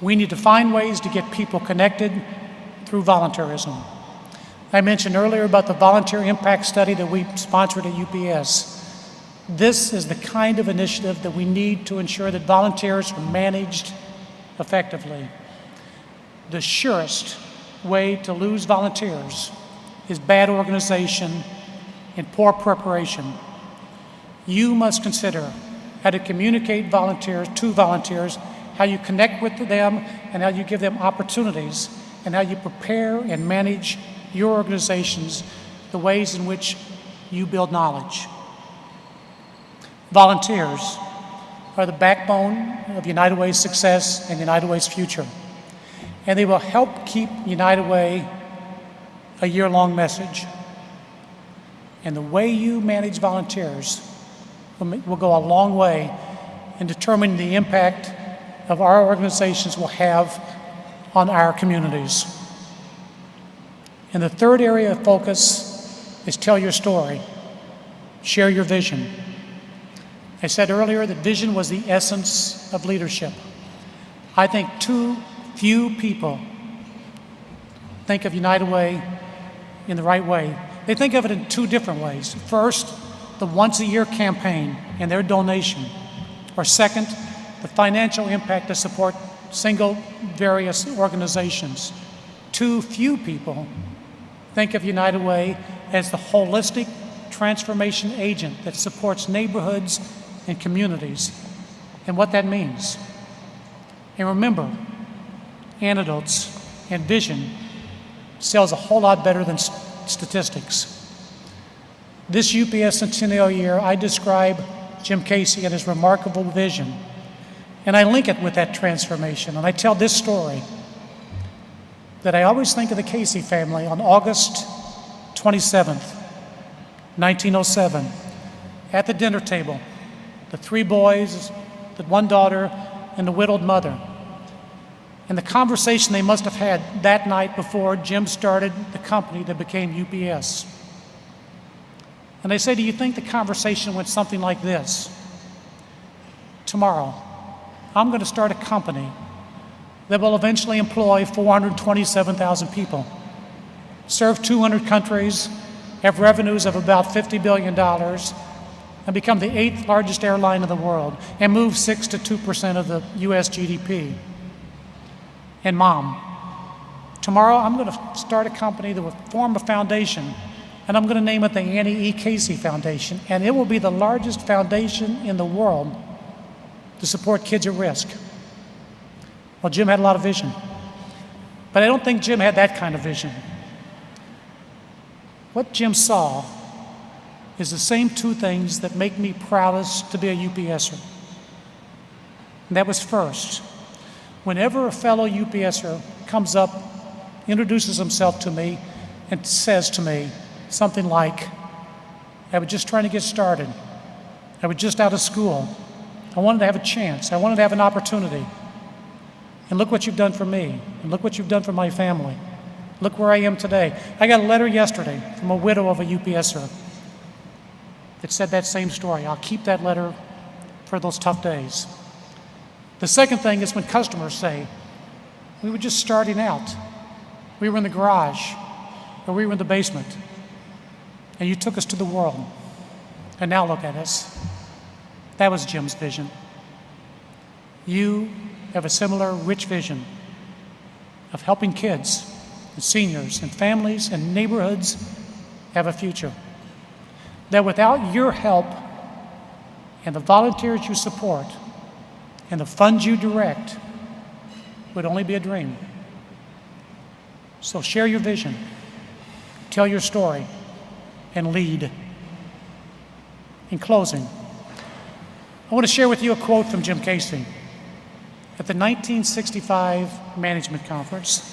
We need to find ways to get people connected through volunteerism. I mentioned earlier about the volunteer impact study that we sponsored at UPS. This is the kind of initiative that we need to ensure that volunteers are managed effectively. The surest way to lose volunteers is bad organization and poor preparation. You must consider how to communicate to volunteers, how you connect with them, and how you give them opportunities, and how you prepare and manage your organizations, the ways in which you build knowledge. Volunteers are the backbone of United Way's success and United Way's future. And they will help keep United Way a year-long message. And the way you manage volunteers will go a long way in determining the impact of our organizations will have on our communities. And the third area of focus is tell your story, share your vision. I said earlier that vision was the essence of leadership. I think too few people think of United Way in the right way. They think of it in two different ways. First, the once-a-year campaign and their donation. Or second, the financial impact to support single various organizations. Too few people think of United Way as the holistic transformation agent that supports neighborhoods and communities and what that means. And remember, anecdotes and vision sells a whole lot better than statistics. This UPS Centennial year, I describe Jim Casey and his remarkable vision, and I link it with that transformation, and I tell this story that I always think of the Casey family on August 27th, 1907, at the dinner table, the three boys, the one daughter, and the widowed mother. And the conversation they must have had that night before Jim started the company that became UPS. And they say, do you think the conversation went something like this? Tomorrow, I'm going to start a company that will eventually employ 427,000 people, serve 200 countries, have revenues of about $50 billion, and become the 8th largest airline in the world, and move 6 to 2% of the US GDP. And Mom, tomorrow I'm going to start a company that will form a foundation, and I'm going to name it the Annie E. Casey Foundation, and it will be the largest foundation in the world to support kids at risk. Well, Jim had a lot of vision, but I don't think Jim had that kind of vision. What Jim saw is the same two things that make me proudest to be a UPSer. And that was first, whenever a fellow UPSer comes up, introduces himself to me, and says to me something like, I was just trying to get started. I was just out of school. I wanted to have a chance. I wanted to have an opportunity. And look what you've done for me. And look what you've done for my family. Look where I am today. I got a letter yesterday from a widow of a UPSer that said that same story. I'll keep that letter for those tough days. The second thing is when customers say, we were just starting out. We were in the garage, or we were in the basement, and you took us to the world. And now look at us. That was Jim's vision. You have a similar rich vision of helping kids and seniors and families and neighborhoods have a future. That without your help and the volunteers you support and the funds you direct would only be a dream. So share your vision, tell your story, and lead. In closing, I want to share with you a quote from Jim Casey. At the 1965 Management Conference,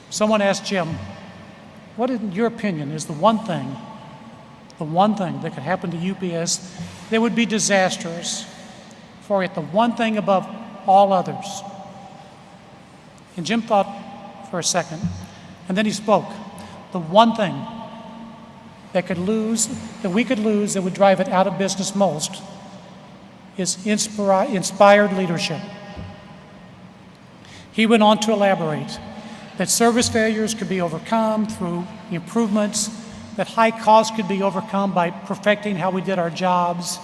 someone asked Jim, what in your opinion is the one thing that could happen to UPS that would be disastrous for it, the one thing above all others? And Jim thought for a second, and then he spoke. The one thing that we could lose that would drive it out of business most is inspired leadership. He went on to elaborate that service failures could be overcome through improvements, that high costs could be overcome by perfecting how we did our jobs,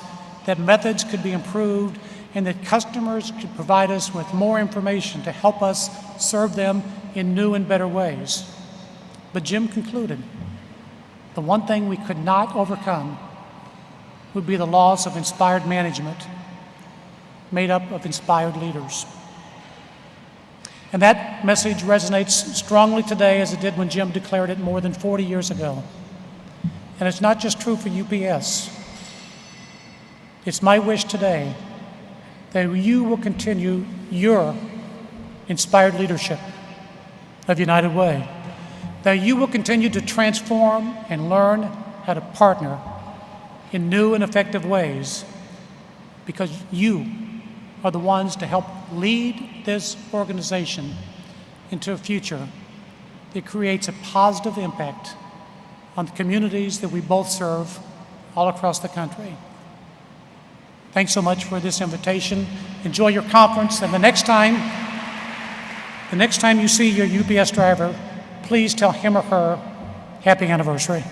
that methods could be improved, and that customers could provide us with more information to help us serve them in new and better ways. But Jim concluded, the one thing we could not overcome would be the loss of inspired management made up of inspired leaders. And that message resonates strongly today as it did when Jim declared it more than 40 years ago. And it's not just true for UPS. It's my wish today that you will continue your inspired leadership of United Way, that you will continue to transform and learn how to partner in new and effective ways, because you are the ones to help lead this organization into a future that creates a positive impact on the communities that we both serve all across the country. Thanks so much for this invitation. Enjoy your conference, and the next time you see your UPS driver, please tell him or her happy anniversary.